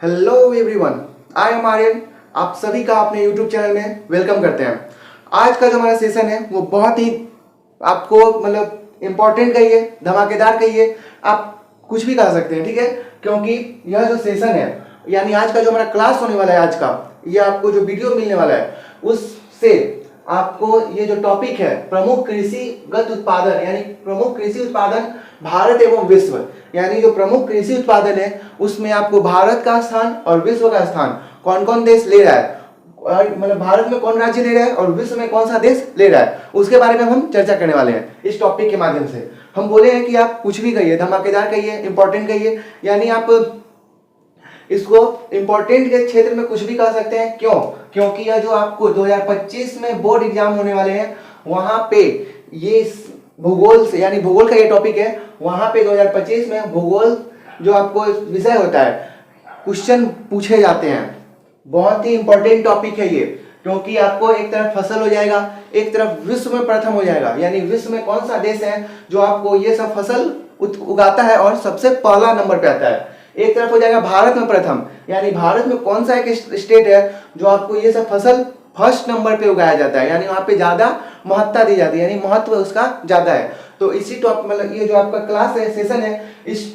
Hello everyone, I am Aryan. आप सभी का अपने यूट्यूब चैनल में वेलकम करते हैं। आज का जो हमारा सेशन है वो बहुत ही आपको इम्पोर्टेंट कहिए, धमाकेदार कहिए, आप कुछ भी कह सकते हैं, ठीक है। क्योंकि यह जो सेशन है यानी आज का जो हमारा क्लास होने वाला है, आज का ये आपको जो वीडियो मिलने वाला है उससे आपको ये जो टॉपिक है प्रमुख कृषिगत उत्पादन यानी प्रमुख कृषि उत्पादन भारत एवं विश्व, यानी जो प्रमुख कृषि उत्पादन है उसमें आपको भारत का स्थान और विश्व का स्थान कौन कौन देश ले रहा है, और भारत में कौन राज्य ले रहा है और विश्व में कौन सा देश ले रहा है, उसके बारे में हम चर्चा करने वाले हैं। इस टॉपिक के माध्यम से हम बोले हैं कि आप कुछ भी कहिए, धमाकेदार कहिए, इंपॉर्टेंट कहिए, यानी आप इसको इंपॉर्टेंट के क्षेत्र में कुछ भी कह सकते हैं। क्यों? क्योंकि यह जो आपको 2025 में बोर्ड एग्जाम होने वाले हैं वहां पे ये भूगोल से यानी भूगोल का ये टॉपिक है, वहां पे 2025 में भूगोल जो आपको विषय होता है क्वेश्चन पूछे जाते हैं। बहुत ही इंपॉर्टेंट टॉपिक है ये, क्योंकि आपको एक तरफ फसल हो जाएगा, एक तरफ विश्व में प्रथम हो जाएगा, यानी विश्व में कौन सा देश है जो आपको ये सब फसल उगाता है और सबसे पहला नंबर पे आता है। एक तरफ हो जाएगा भारत में प्रथम, यानी भारत में कौन सा एक स्टेट है जो आपको ये सब फसल फर्स्ट नंबर पे उगाया जाता है, यानी वहां पे ज्यादा महत्ता दी जाती है, यानी महत्व उसका ज्यादा है। तो इसी टॉपिक ये जो आपका क्लास है, सेशन है, इस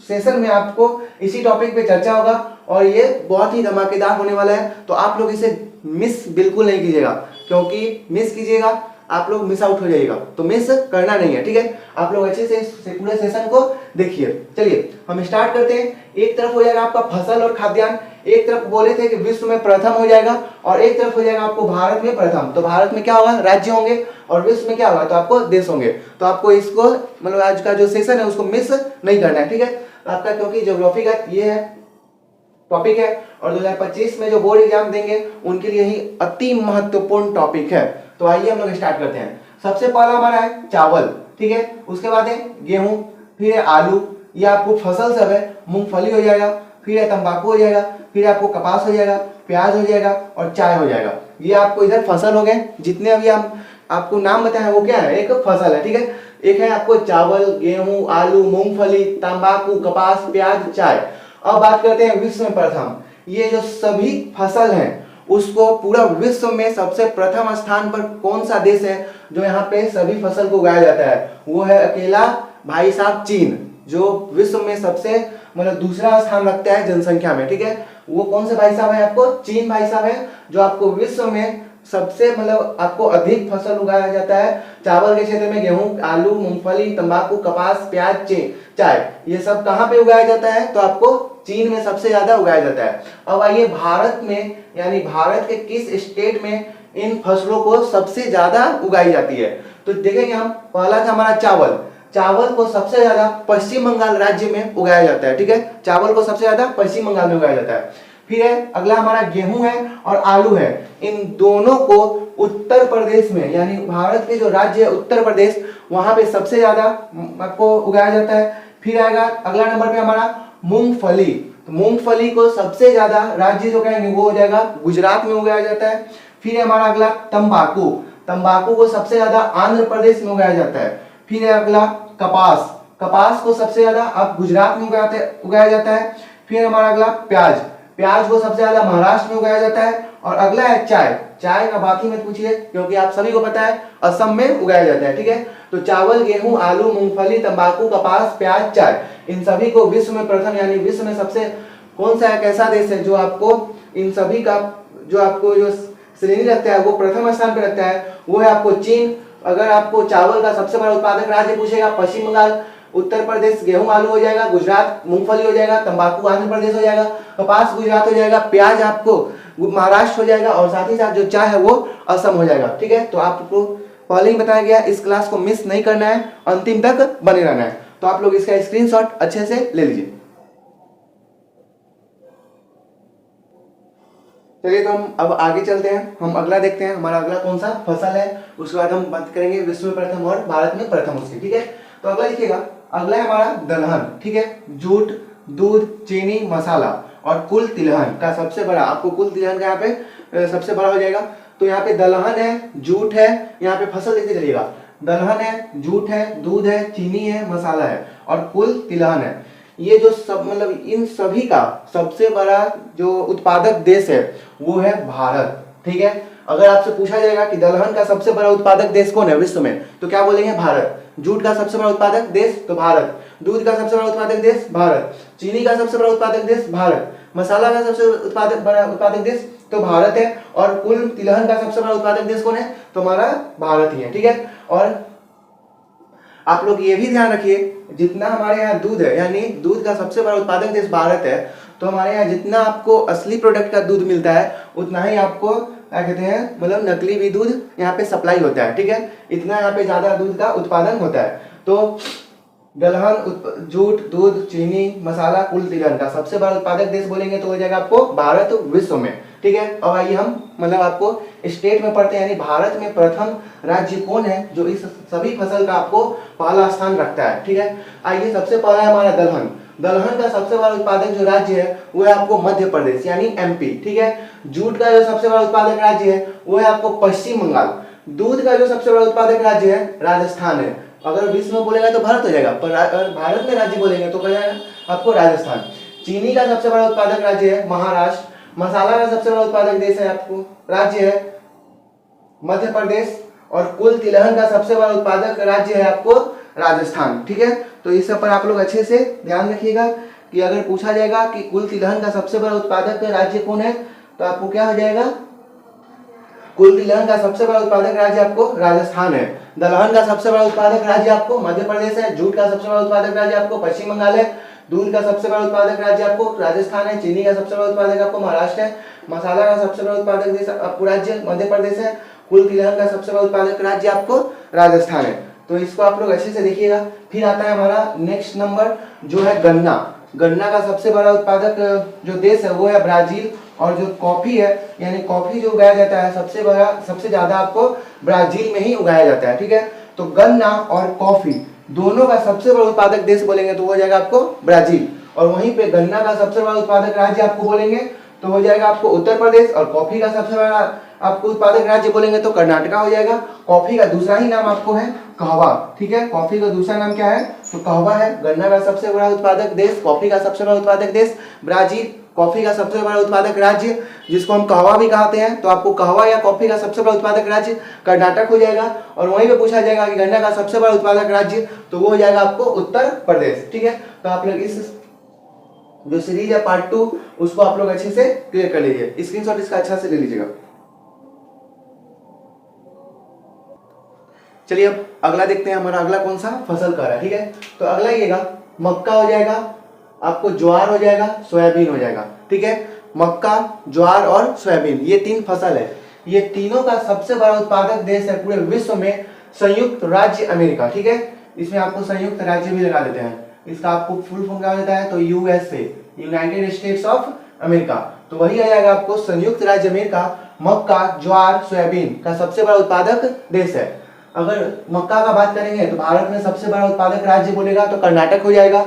सेशन में आपको इसी टॉपिक पे चर्चा होगा और ये बहुत ही धमाकेदार होने वाला है। तो आप लोग इसे मिस बिल्कुल नहीं कीजिएगा, क्योंकि मिस कीजिएगा आप लोग मिस आउट हो जाइएगा, तो मिस करना नहीं है, ठीक है। आप लोग अच्छे से पूरे सेशन को देखिए। चलिए हम स्टार्ट करते हैं। एक तरफ हो जाएगा आपका फसल और खाद्यान्न, एक तरफ बोले थे कि विश्व में प्रथम हो जाएगा और एक तरफ हो जाएगा आपको भारत में प्रथम। तो भारत में क्या होगा, राज्य होंगे, और विश्व में क्या होगा, तो आपको देश होंगे। तो आपको इसको आज का जो सेशन है उसको मिस नहीं करना है, ठीक है। आपका क्योंकि ज्योग्राफी का ये है टॉपिक है और 2025 में जो बोर्ड एग्जाम देंगे उनके लिए ही अति महत्वपूर्ण टॉपिक है। तो आइए हम लोग स्टार्ट करते हैं। सबसे पहला हमारा है चावल, ठीक है। उसके बाद है गेहूं, फिर है आलू, ये आपको फसल सब है, मूंगफली हो जाएगा, फिर है तंबाकू हो जाएगा, फिर आपको कपास हो जाएगा, प्याज हो जाएगा और चाय हो जाएगा। ये आपको इधर फसल हो गए। जितने अभी हम आपको नाम बताए वो क्या है, एक फसल है, ठीक है। एक है आपको चावल, गेहूं, आलू, मूंगफली, तंबाकू, कपास, प्याज, चाय। अब बात करते हैं विश्व में प्रथम। ये जो सभी फसल हैं उसको पूरा विश्व में सबसे प्रथम स्थान पर कौन सा देश है जो यहाँ पे सभी फसल को उगाया जाता है, वो है अकेला भाई साहब चीन, जो विश्व में सबसे दूसरा स्थान रखता है जनसंख्या में, ठीक है। वो कौन से भाई साहब है, आपको चीन भाई साहब है, जो आपको विश्व में सबसे आपको अधिक फसल उगाया जाता है। चावल के क्षेत्र में गेहूं, आलू, मूंगफली, तंबाकू, कपास, प्याज, चाय, ये सब कहाँ पे उगाया जाता है, तो आपको चीन में सबसे ज्यादा उगाया जाता है। अब आइए भारत में, यानी भारत के किस स्टेट में इन फसलों को सबसे ज्यादा उगाई जाती है। तो देखेंगे हम, पहला था हमारा चावल। चावल को सबसे ज्यादा पश्चिम बंगाल राज्य में उगाया जाता है, ठीक है। चावल को सबसे ज्यादा पश्चिम बंगाल में उगाया जाता है। फिर है अगला हमारा गेहूं है और आलू है। इन दोनों को उत्तर प्रदेश में, यानी भारत के जो राज्य है उत्तर प्रदेश, वहां पे सबसे ज्यादा आपको उगाया जाता है। फिर आएगा अगला नंबर पे हमारा मूंगफली। तो मूंगफली को सबसे ज्यादा राज्य जो कहेंगे वो हो जाएगा गुजरात में उगाया जाता है। फिर है हमारा अगला तंबाकू। तंबाकू को सबसे ज्यादा आंध्र प्रदेश में उगाया जाता है। फिर है अगला कपास। कपास को सबसे ज्यादा अब गुजरात में उगाया जाता है। फिर हमारा अगला प्याज। प्याज को सबसे ज्यादा महाराष्ट्र में उगाया जाता है। और अगला है चाय। चाय का बात ही मत पूछिए, क्योंकि आप सभी को पता है असम में उगाया जाता है, ठीक है। तो चावल, गेहूं, आलू, मूंगफली, तंबाकू, कपास, प्याज, चाय, इन सभी को विश्व में प्रथम, यानी विश्व में सबसे कौन सा एक ऐसा देश है जो आपको इन सभी का जो आपको जो श्रेणी रखता है वो प्रथम स्थान पे रखता है, वो है आपको चीन। अगर आपको चावल का सबसे बड़ा उत्पादक राज्य पूछेगा, पश्चिम बंगाल, उत्तर प्रदेश गेहूं आलू हो जाएगा, गुजरात मूंगफली हो जाएगा, तंबाकू आंध्र प्रदेश हो जाएगा, कपास गुजरात हो जाएगा, प्याज आपको महाराष्ट्र हो जाएगा और साथ ही साथ जो चाय है वो असम हो जाएगा, ठीक है। तो आपको पहले ही बताया गया, इस क्लास को मिस नहीं करना है, अंतिम तक बने रहना है। तो आप लोग इसका स्क्रीनशॉट अच्छे से ले लीजिए। चलिए तो हम अब आगे चलते हैं, हम अगला देखते हैं हमारा अगला कौन सा फसल है। उसके बाद हम बात करेंगे विश्व में प्रथम और भारत में प्रथम उसकी, ठीक है। तो अगला देखिएगा, अगला है हमारा दलहन, ठीक है। जूट, दूध, चीनी, मसाला और कुल तिलहन का सबसे बड़ा, आपको कुल तिलहन का यहाँ पे सबसे बड़ा हो जाएगा। तो यहाँ पे दलहन है, जूट है, यहाँ पे फसल देखते चलिएगा, दलहन है, जूट है, दूध है, चीनी है, मसाला है और कुल तिलहन है। ये जो सब मतलब इन सभी का सबसे बड़ा जो उत्पादक देश है वो है भारत। ठीक है, अगर आपसे पूछा जाएगा कि दलहन का सबसे बड़ा उत्पादक देश कौन है विश्व में, तो क्या बोलेंगे? भारत। जूट का सबसे बड़ा उत्पादक देश तो भारत, दूध का सबसे बड़ा उत्पादक देश भारत, चीनी का सबसे बड़ा उत्पादक देश भारत, मसाला का सबसे बड़ा उत्पादक देश तो भारत है, और कुल तिलहन का सबसे बड़ा उत्पादक देश कौन है? तो हमारा भारत ही है। ठीक है, और आप लोग ये भी ध्यान रखिए, जितना हमारे यहाँ दूध है, यानी दूध का सबसे बड़ा उत्पादक देश भारत है, तो हमारे यहाँ जितना आपको असली प्रोडक्ट का दूध मिलता है उतना ही आपको क्या कहते हैं, मतलब नकली भी दूध यहाँ पे सप्लाई होता है। ठीक है, इतना यहाँ पे ज्यादा दूध का उत्पादन होता है। तो दलहन, जूट, दूध, चीनी, मसाला, कुल तिलहन का सबसे बड़ा उत्पादक देश बोलेंगे तो हो जाएगा आपको भारत विश्व में। ठीक है, अब आइए हम मतलब आपको स्टेट में पढ़ते हैं, यानी भारत में प्रथम राज्य कौन है जो इस सभी फसल का आपको पहला स्थान रखता है। ठीक है, आइए सबसे पहला है हमारा दलहन। दलहन का सबसे बड़ा उत्पादक जो राज्य है वो है आपको मध्य प्रदेश यानी एमपी। ठीक है, जूट का जो सबसे बड़ा उत्पादक राज्य है वो है आपको पश्चिम बंगाल। दूध का जो सबसे बड़ा उत्पादक राज्य है राजस्थान है। अगर विश्व में बोलेगा तो भारत हो जाएगा, पर अगर भारत में राज्य बोलेंगे तो क्या जाएगा आपको? राजस्थान। चीनी का सबसे बड़ा उत्पादक राज्य है महाराष्ट्र। मसाला का सबसे बड़ा उत्पादक देश है आपको राज्य है मध्य प्रदेश, और कुल तिलहन का सबसे बड़ा उत्पादक राज्य है आपको राजस्थान। ठीक है, तो इस सब पर आप लोग अच्छे से ध्यान रखिएगा कि अगर पूछा जाएगा कि कुल तिलहन का सबसे बड़ा उत्पादक राज्य कौन है, तो आपको क्या हो जाएगा? कुल तिलहन का सबसे बड़ा उत्पादक राज्य आपको राजस्थान है। दलहन का सबसे बड़ा उत्पादक राज्य आपको मध्य प्रदेश है। जूट का सबसे बड़ा उत्पादक राज्य आपको पश्चिम बंगाल है। दूध का सबसे बड़ा उत्पादक राज्य आपको राजस्थान है। चीनी का सबसे बड़ा उत्पादक आपको महाराष्ट्र है। मसाला का सबसे बड़ा उत्पादक देश आपको राज्य मध्य प्रदेश है। कुल तिलहन का सबसे बड़ा उत्पादक राज्य आपको राजस्थान है। तो इसको आप लोग अच्छे से देखिएगा। फिर आता है हमारा नेक्स्ट नंबर जो है गन्ना। गन्ना का सबसे बड़ा उत्पादक जो देश है वो है ब्राजील, और जो कॉफी है यानी कॉफी जो उगाया जाता है सबसे ज्यादा आपको ब्राजील में ही उगाया जाता है। ठीक है, तो गन्ना और कॉफी दोनों का सबसे बड़ा उत्पादक देश बोलेंगे तो हो जाएगा आपको ब्राजील, और वहीं पे गन्ना का सबसे बड़ा उत्पादक राज्य आपको बोलेंगे तो हो जाएगा आपको उत्तर प्रदेश, और कॉफी का सबसे बड़ा आपको उत्पादक राज्य बोलेंगे तो कर्नाटका हो जाएगा। कॉफी का दूसरा ही नाम आपको है कहवा। ठीक है, कॉफी का दूसरा नाम क्या है? तो कहवा है। गन्ना का सबसे बड़ा उत्पादक देश, कॉफी का सबसे बड़ा उत्पादक देश ब्राजील, कॉफी का सबसे बड़ा उत्पादक राज्य जिसको हम कहवा भी कहते हैं, तो आपको कहवा या कॉफी का सबसे बड़ा उत्पादक राज्य कर्नाटक हो जाएगा। और वहीं पे पूछा जाएगा कि गन्ना का सबसे बड़ा उत्पादक राज्य, तो वो हो जाएगा आपको उत्तर प्रदेश। ठीक है, तो आप लोग इस जो सीरीज है पार्ट 2 उसको आप लोग अच्छे से क्लियर कर लीजिए, स्क्रीनशॉट इसका अच्छा से ले लीजिएगा। चलिए अब अगला देखते हैं, हमारा अगला कौन सा फसल का है। ठीक है, तो अगला येगा मक्का हो जाएगा, आपको ज्वार हो जाएगा, सोयाबीन हो जाएगा। ठीक है, मक्का, ज्वार और सोयाबीन ये तीन फसल है। ये तीनों का सबसे बड़ा उत्पादक देश है पूरे विश्व में संयुक्त राज्य अमेरिका। ठीक है, इसमें आपको संयुक्त राज्य भी लगा देते हैं, इसका आपको फुल फॉर्म क्या हो जाता है? तो USA, United states of America. तो वही आ जाएगा आपको संयुक्त राज्य अमेरिका। मक्का, ज्वार, सोयाबीन का सबसे बड़ा उत्पादक देश है। अगर मक्का का बात करेंगे तो भारत में सबसे बड़ा उत्पादक राज्य बोलेगा तो कर्नाटक हो जाएगा।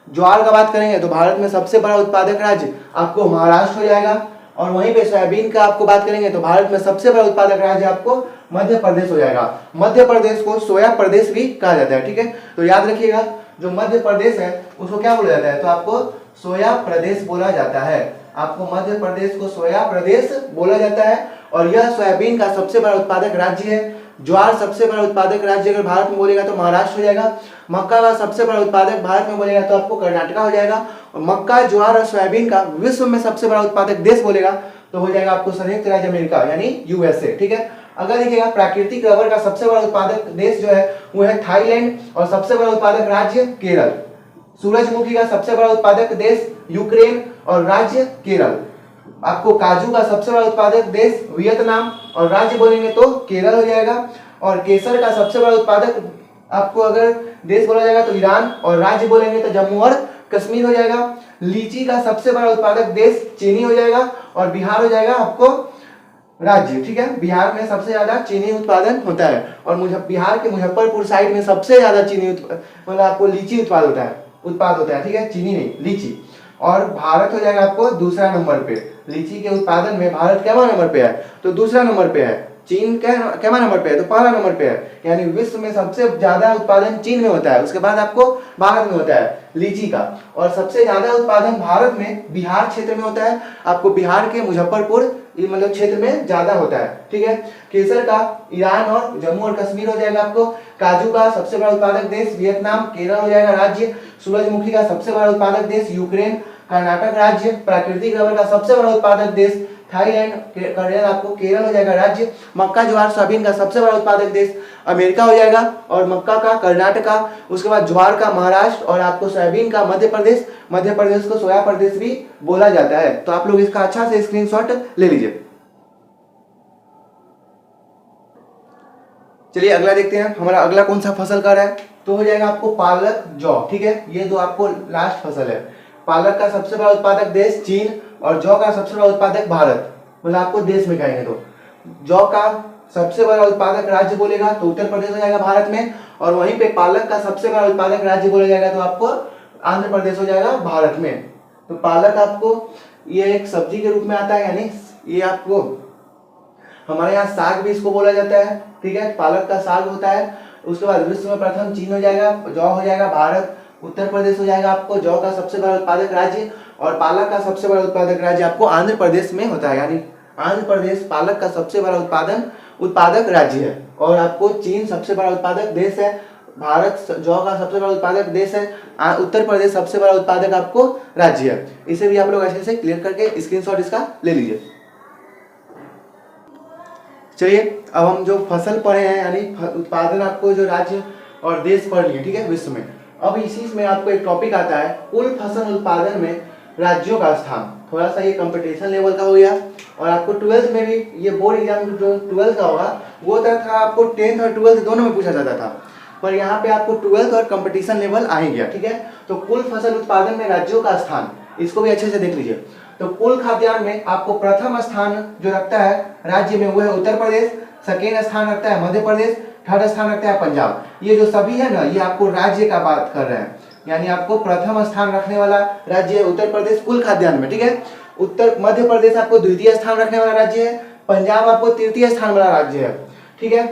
ज्वार का बात करेंगे तो भारत में सबसे बड़ा उत्पादक राज्य आपको महाराष्ट्र हो जाएगा। और वहीं पे सोयाबीन का आपको बात करेंगे तो भारत में सबसे बड़ा उत्पादक राज्य आपको मध्य प्रदेश हो जाएगा। मध्य प्रदेश को सोया प्रदेश भी कहा जाता है। ठीक है, तो याद रखिएगा जो मध्य प्रदेश है उसको क्या बोला जाता है? तो आपको सोया प्रदेश बोला जाता है। आपको मध्य प्रदेश को सोया प्रदेश बोला जाता है, और यह सोयाबीन का सबसे बड़ा उत्पादक राज्य है। ज्वार सबसे बड़ा उत्पादक राज्य अगर भारत में बोलेगा तो महाराष्ट्र हो जाएगा। मक्का का सबसे बड़ा उत्पादक भारत में बोलेगा तो आपको कर्नाटका हो जाएगा। और मक्का, ज्वार और सोयाबीन का विश्व में सबसे बड़ा उत्पादक देश बोलेगा तो हो जाएगा आपको संयुक्त राज्य अमेरिका यानी यूएसए। ठीक है, अगर देखिएगा प्राकृतिक रबर का सबसे बड़ा उत्पादक देश जो है वो है थाईलैंड, और सबसे बड़ा उत्पादक राज्य केरल। सूरजमुखी का सबसे बड़ा उत्पादक देश यूक्रेन और राज्य केरल। आपको काजू का सबसे बड़ा उत्पादक देश वियतनाम, और राज्य बोलेंगे तो केरल हो जाएगा। और केसर का सबसे बड़ा उत्पादक आपको अगर देश बोला जाएगा तो ईरान, और राज्य बोलेंगे तो जम्मू और कश्मीर हो जाएगा। लीची का सबसे बड़ा उत्पादक देश चीनी हो जाएगा, और बिहार हो जाएगा आपको राज्य। ठीक है, बिहार में सबसे ज्यादा चीनी उत्पादन होता है, और बिहार के मुजफ्फरपुर साइड में सबसे ज्यादा चीनी मतलब आपको लीची उत्पाद होता है। ठीक है, चीनी नहीं, लीची। और भारत हो जाएगा आपको दूसरा नंबर पे। लीची के उत्पादन में भारत क्या नंबर पे है? तो दूसरा नंबर पे है। चीन क्या नंबर पे है, तो पहला नंबर पे है, यानी विश्व में सबसे ज्यादा उत्पादन चीन में होता है। उसके बाद आपको भारत में होता है लीची का, और सबसे ज्यादा उत्पादन भारत में बिहार क्षेत्र में होता है। आपको बिहार के मुजफ्फरपुर मतलब क्षेत्र में ज्यादा होता है, ठीक है। केसर का ईरान और जम्मू और कश्मीर हो जाएगा आपको। काजू का सबसे बड़ा उत्पादक देश वियतनाम, केरल हो जाएगा राज्य। सूरजमुखी का सबसे बड़ा उत्पादक देश यूक्रेन, कर्नाटक राज्य। प्राकृतिक रबर का सबसे बड़ा उत्पादक देश थाईलैंड, आपको केरल हो जाएगा राज्य। मक्का, ज्वार, सोयाबीन का सबसे बड़ा उत्पादक देश अमेरिका हो जाएगा, और मक्का का कर्नाटका। उसके बाद ज्वार का महाराष्ट्र, और आपको सोयाबीन का मध्य प्रदेश। मध्य प्रदेश को सोया प्रदेश भी बोला जाता है। तो आप लोग इसका अच्छा से स्क्रीनशॉट ले लीजिए। चलिए अगला देखते हैं, हमारा अगला कौन सा फसल का रहा है, तो हो जाएगा आपको पालक, जौ, ठीक है। ये दो आपको लास्ट फसल है। पालक का सबसे बड़ा उत्पादक देश चीन, और जौ का सबसे बड़ा उत्पादक भारत, मतलब आपको देश में कहेंगे तो। जौ का सबसे बड़ा उत्पादक राज्य बोलेगा तो उत्तर प्रदेश हो जाएगा भारत में, और वहीं पे पालक का सबसे बड़ा उत्पादक राज्य बोला जाएगा तो आपको आंध्र प्रदेश हो जाएगा भारत में। तो पालक आपको ये एक सब्जी के रूप में आता है, यानी ये आपको हमारे यहाँ साग भी इसको बोला जाता है, ठीक है। पालक का साग होता है। उसके बाद विश्व में प्रथम चीन हो जाएगा, जौ हो जाएगा भारत, उत्तर प्रदेश हो जाएगा आपको जौ का सबसे बड़ा उत्पादक राज्य, और पालक का सबसे बड़ा उत्पादक राज्य आपको आंध्र प्रदेश में होता है, यानी आंध्र प्रदेश पालक का सबसे बड़ा उत्पादक राज्य है। और आपको चीन सबसे बड़ा उत्पादक देश है, भारत जौ का सबसे बड़ा उत्पादक देश है, उत्तर प्रदेश सबसे बड़ा उत्पादक आपको राज्य है। इसे भी आप लोग अच्छे से क्लियर करके स्क्रीनशॉट इसका ले लीजिए। चलिए अब हम जो फसल पढ़े हैं, यानी उत्पादन आपको जो राज्य और देश पढ़ लिए, ठीक है, विश्व में। अब इसी में आपको एक टॉपिक आता है कुल फसल उत्पादन में राज्यों का स्थान। थोड़ा सा ये कंपटीशन लेवल का हो गया, और आपको 12th में भी ये बोर्ड एग्जाम जो 12th का होगा वो था आपको 10th और 12th दोनों में पूछा जाता था, पर यहाँ पे आपको 12th और कंपटीशन लेवल आ ही गया, ठीक है। तो कुल फसल उत्पादन में राज्यों का स्थान, इसको भी अच्छे से देख लीजिए। तो कुल खाद्यान्न में आपको प्रथम स्थान जो रखता है राज्य में वो है उत्तर प्रदेश, सेकेंड स्थान रखता है मध्य प्रदेश, थर्ड स्थान रखता है पंजाब। ये जो सभी है ना, ये आपको राज्य का बात कर रहे हैं, यानी आपको प्रथम स्थान रखने वाला राज्य है उत्तर प्रदेश कुल खाद्यान्न में, ठीक है। मध्य प्रदेश आपको द्वितीय स्थान रखने वाला राज्य है, पंजाब आपको तृतीय स्थान वाला राज्य है, ठीक है।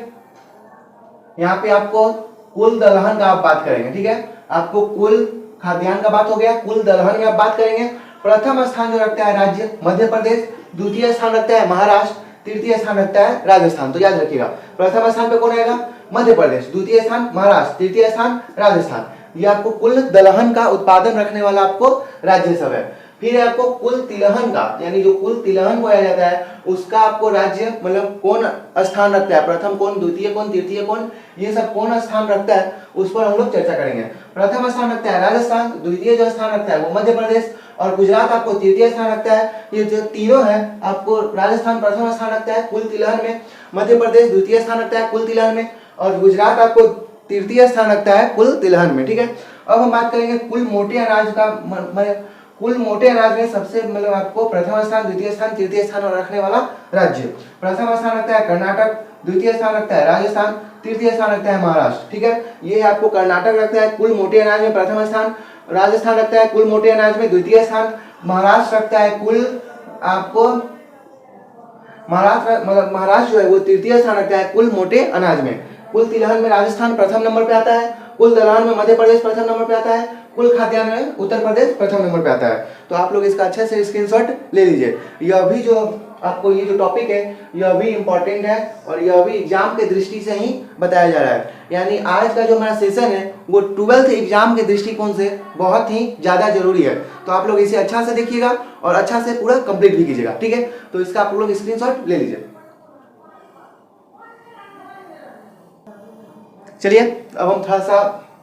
यहाँ पे आपको कुल दलहन का आप बात करेंगे, ठीक है। आपको कुल खाद्यान्न का बात हो गया, कुल दलहन में आप बात करेंगे। प्रथम स्थान जो रखता है राज्य मध्य प्रदेश, द्वितीय स्थान रखता है महाराष्ट्र, तृतीय स्थान रखता है राजस्थान। तो याद रखिएगा, प्रथम स्थान पे कौन आएगा, मध्य प्रदेश, द्वितीय स्थान महाराष्ट्र, तृतीय स्थान राजस्थान। ये आपको कुल दलहन का उत्पादन रखने वाला आपको राज्य सब है। फिर आपको कुल तिलहन का, यानी जो कुल तिलहन बोया जाता है उसका आपको राज्य मतलब कौन स्थान रखता है, प्रथम कौन, द्वितीय कौन, तृतीय कौन, ये सब कौन स्थान रखता है उस पर हम लोग चर्चा करेंगे। प्रथम स्थान रखता है राजस्थान, द्वितीय जो स्थान रखता है वो मध्य प्रदेश, और गुजरात आपको तृतीय स्थान रखता है। ये जो तीनों है आपको, राजस्थान प्रथम स्थान रखता है कुल तिलहन में, मध्य प्रदेश द्वितीय स्थान रखता है कुल तिलहन में, और गुजरात आपको तृतीय स्थान रखता है कुल तिलहन में, ठीक है। अब हम बात करेंगे कुल मोटे अनाज का, कुल मोटे अनाज में सबसे मतलब आपको प्रथम स्थान, द्वितीय स्थान, तृतीय स्थान रखने वाला राज्य। प्रथम स्थान रखता है कर्नाटक, द्वितीय स्थान रखता है राजस्थान, तृतीय स्थान रखता है महाराष्ट्र, ठीक है। ये आपको कर्नाटक रखता है कुल मोटे अनाज में प्रथम स्थान, राजस्थान रखता है कुल मोटे अनाज में द्वितीय स्थान, महाराष्ट्र रखता है कुल आपको महाराष्ट्र जो है वो तृतीय स्थान रखता है कुल मोटे अनाज में। कुल तिलहन में राजस्थान प्रथम नंबर पे आता है, कुल दलहन में मध्य प्रदेश प्रथम नंबर पे आता है, कुल खाद्यान्न में उत्तर प्रदेश प्रथम नंबर पे आता है। तो आप लोग इसका अच्छे से स्क्रीनशॉट ले लीजिए। यह भी जो आपको ये जो टॉपिक है यह भी इम्पोर्टेंट है, और यह भी एग्जाम के दृष्टि से ही बताया जा रहा है। यानी आज का जो हमारा सेशन है वो 12th एग्जाम के दृष्टिकोण से बहुत ही ज्यादा जरूरी है। तो आप लोग इसे अच्छा से देखिएगा और अच्छा से पूरा कंप्लीट भी कीजिएगा, ठीक है। तो इसका आप लोग स्क्रीनशॉट ले लीजिए। चलिए अब हम थोड़ा सा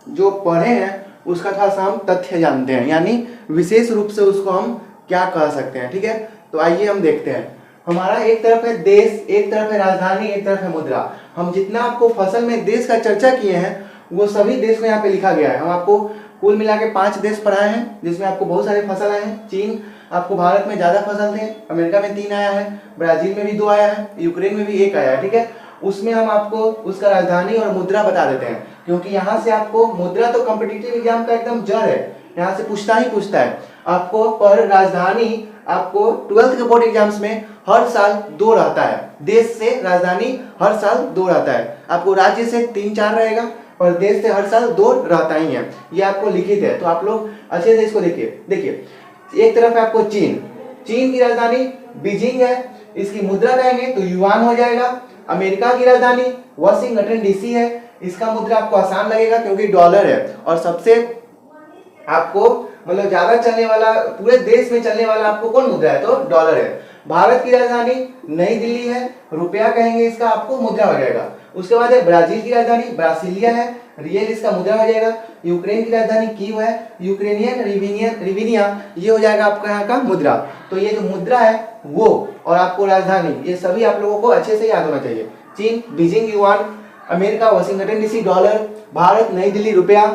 जो पढ़े हैं उसका थोड़ा सा हम तथ्य जानते हैं, यानी विशेष रूप से उसको हम क्या कह सकते हैं, ठीक है। तो आइए हम देखते हैं। हमारा एक तरफ है देश, एक तरफ है राजधानी, एक तरफ है मुद्रा। हम जितना आपको फसल में देश का चर्चा किए हैं वो सभी देश को यहाँ पे लिखा गया है। हम आपको कुल मिला के 5 देश पढ़ाए हैं जिसमें आपको बहुत सारे फसल आए हैं। चीन आपको भारत में ज्यादा फसल थे, अमेरिका में 3 आया है, ब्राजील में भी 2 आया है, यूक्रेन में भी 1 आया है, ठीक है। उसमें हम आपको उसका राजधानी और मुद्रा बता देते हैं, क्योंकि यहाँ से आपको मुद्रा तो कॉम्पिटिटिव एग्जाम का एकदम जड़ है, यहाँ से पूछता ही पूछता है आपको। पर राजधानी आपको 12th के बोर्ड एग्जाम्स में हर साल 2 रहता है। देश से राजधानी हर साल 2 रहता है। आपको राज्य से 3-4 रहेगा और देश से हर साल 2 रहता ही है। ये आपको लिखित है, तो आप लोग अच्छे से इसको देखिए। एक तरफ है आपको चीन की राजधानी बीजिंग है, इसकी मुद्रा कहेंगे तो युआन हो जाएगा। अमेरिका की राजधानी वाशिंगटन डीसी है, इसका मुद्रा आपको आसान लगेगा क्योंकि डॉलर है। और सबसे आपको मतलब ज्यादा चलने वाला, पूरे देश में चलने वाला आपको कौन मुद्रा है, तो डॉलर है। भारत की राजधानी नई दिल्ली है, रुपया कहेंगे इसका आपको मुद्रा हो जाएगा। उसके बाद है ब्राजील की राजधानी ब्रासिलिया है, रियल इसका मुद्रा हो जाएगा। यूक्रेन की राजधानी कीव है, यूक्रेनियन रिविनिया ये हो जाएगा आपका यहाँ का मुद्रा। तो ये जो मुद्रा है वो और आपको राजधानी, ये सभी आप लोगों को अच्छे से याद होना चाहिए। चीन Beijing yuan, America Washington DC dollar, Bharat नई दिल्ली रुपया,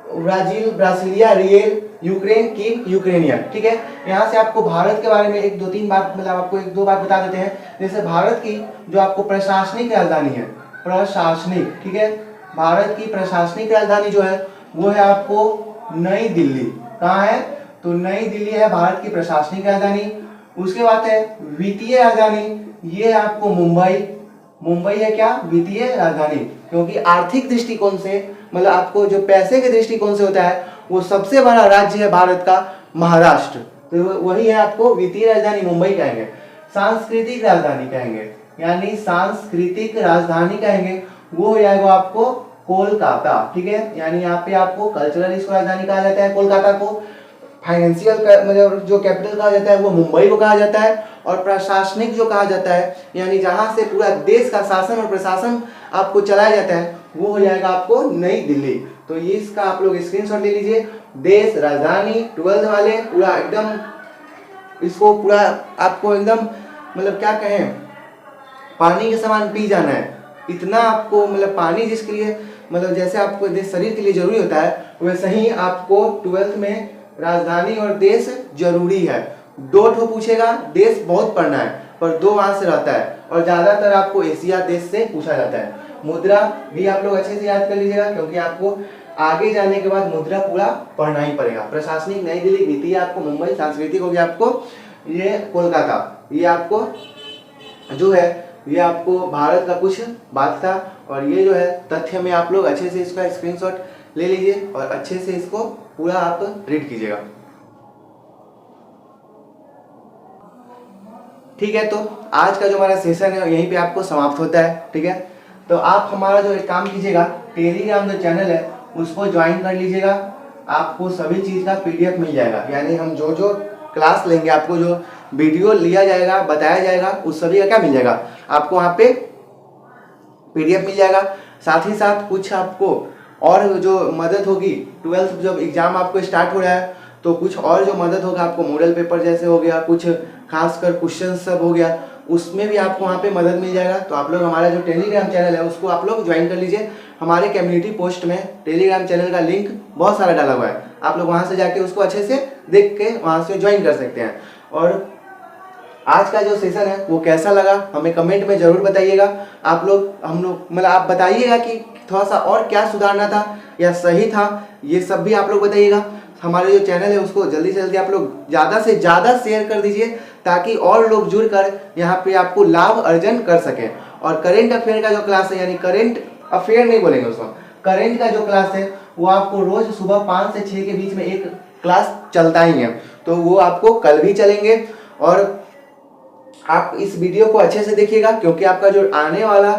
Brazil Brasilia real, Ukraine Kyiv Ukrainian. ठीक है, यहाँ से आपको भारत के बारे में 1-2-3 बात, मतलब आपको 1-2 बात बता देते हैं। जैसे भारत की जो आपको प्रशासनिक राजधानी है, प्रशासनिक, ठीक है, भारत की प्रशासनिक राजधानी जो है वो है आपको नई दिल्ली। कहाँ है, तो नई दिल्ली है भारत की प्रशासनिक राजधानी। उसके बाद है वित्तीय राजधानी, ये है आपको मुंबई है क्या, वित्तीय राजधानी, क्योंकि आर्थिक दृष्टिकोण से मतलब आपको जो पैसे के दृष्टिकोण से होता है वो सबसे बड़ा राज्य है भारत का महाराष्ट्र, तो वही है आपको वित्तीय राजधानी मुंबई कहेंगे। सांस्कृतिक राजधानी कहेंगे, यानी सांस्कृतिक राजधानी कहेंगे वो हो जाएगा आपको कोलकाता। ठीक है, यानी यहाँ पे आपको कल्चरल इसको राजधानी कहा जाता है कोलकाता को। फाइनेंशियल मतलब जो कैपिटल कहा जाता है वो मुंबई को कहा जाता है। और प्रशासनिक जो कहा जाता है, यानी जहाँ से पूरा देश का शासन और प्रशासन आपको चलाया जाता है, वो हो जाएगा आपको नई दिल्ली। तो ये इसका आप लोग स्क्रीनशॉट ले लीजिए। देश, राजधानी, 12th वाले पूरा एकदम इसको पूरा आपको एकदम मतलब क्या कहें, पानी के समान पी जाना है। इतना आपको मतलब पानी जिसके लिए मतलब जैसे आपको देश शरीर के लिए जरूरी होता है, वैसे ही आपको 12th में राजधानी और देश जरूरी है। 2 ठो पूछेगा, देश बहुत पढ़ना है पर 2 वहां से रहता है, और ज्यादातर आपको एशिया देश से पूछा जाता है। मुद्रा भी आप लोग अच्छे से याद कर लीजिएगा, क्योंकि आपको आगे जाने के बाद मुद्रा पूरा पढ़ना ही पड़ेगा। प्रशासनिक नई दिल्ली, वित्तीय आपको मुंबई, सांस्कृतिक हो गया आपको ये कोलकाता। ये आपको जो है ये आपको भारत का कुछ बात था, और ये जो है तथ्य में आप लोग अच्छे से इसका स्क्रीनशॉट ले लीजिए और अच्छे से इसको पूरा आप रीड कीजिएगा। ठीक है, तो आज का जो हमारा सेशन है यहीं पे आपको समाप्त होता है। ठीक है, तो आप हमारा जो एक काम कीजिएगा, टेलीग्राम जो चैनल है उसको ज्वाइन कर लीजिएगा। आपको सभी चीज़ का PDF मिल जाएगा, यानी हम जो जो क्लास लेंगे, आपको जो वीडियो लिया जाएगा, बताया जाएगा, उस सभी का क्या मिल जाएगा आपको वहाँ पे PDF मिल जाएगा। साथ ही साथ कुछ आपको और जो मदद होगी, 12th जब एग्जाम आपको स्टार्ट हो रहा है तो कुछ और जो मदद होगा आपको, मॉडल पेपर जैसे हो गया, कुछ खासकर क्वेश्चन सब हो गया, उसमें भी आपको वहाँ पे मदद मिल जाएगा। तो आप लोग हमारा जो टेलीग्राम चैनल है उसको आप लोग ज्वाइन कर लीजिए। हमारे कम्युनिटी पोस्ट में टेलीग्राम चैनल का लिंक बहुत सारा डाला हुआ है, आप लोग वहाँ से जाके उसको अच्छे से देख के वहाँ से ज्वाइन कर सकते हैं। और आज का जो सेशन है वो कैसा लगा हमें कमेंट में ज़रूर बताइएगा। आप लोग मतलब आप बताइएगा कि थोड़ा सा और क्या सुधारना था या सही था, ये सब भी आप लोग बताइएगा। हमारे जो चैनल है उसको जल्दी से जल्दी आप लोग ज़्यादा से ज़्यादा शेयर कर दीजिए, ताकि और लोग जुड़कर यहाँ पे आपको लाभ अर्जन कर सकें। और करेंट अफेयर का जो क्लास है, यानी करेंट अफेयर नहीं बोलेंगे उसको, करेंट का जो क्लास है वो आपको रोज़ सुबह 5 से 6 के बीच में एक क्लास चलता ही है, तो वो आपको कल भी चलेंगे। और आप इस वीडियो को अच्छे से देखिएगा, क्योंकि आपका जो आने वाला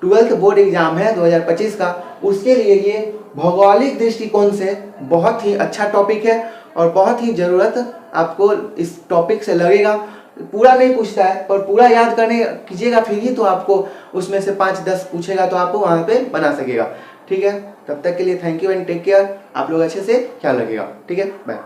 12th बोर्ड एग्जाम है 2025 का, उसके लिए ये भौगोलिक दृष्टिकोण से बहुत ही अच्छा टॉपिक है और बहुत ही ज़रूरत आपको इस टॉपिक से लगेगा। पूरा नहीं पूछता है पर पूरा याद करने कीजिएगा, फिर ही तो आपको उसमें से 5-10 पूछेगा तो आपको वहाँ पे बना सकेगा। ठीक है, तब तक के लिए thank you and take care. आप लोग अच्छे से ख्याल रखिएगा। ठीक है, बाय।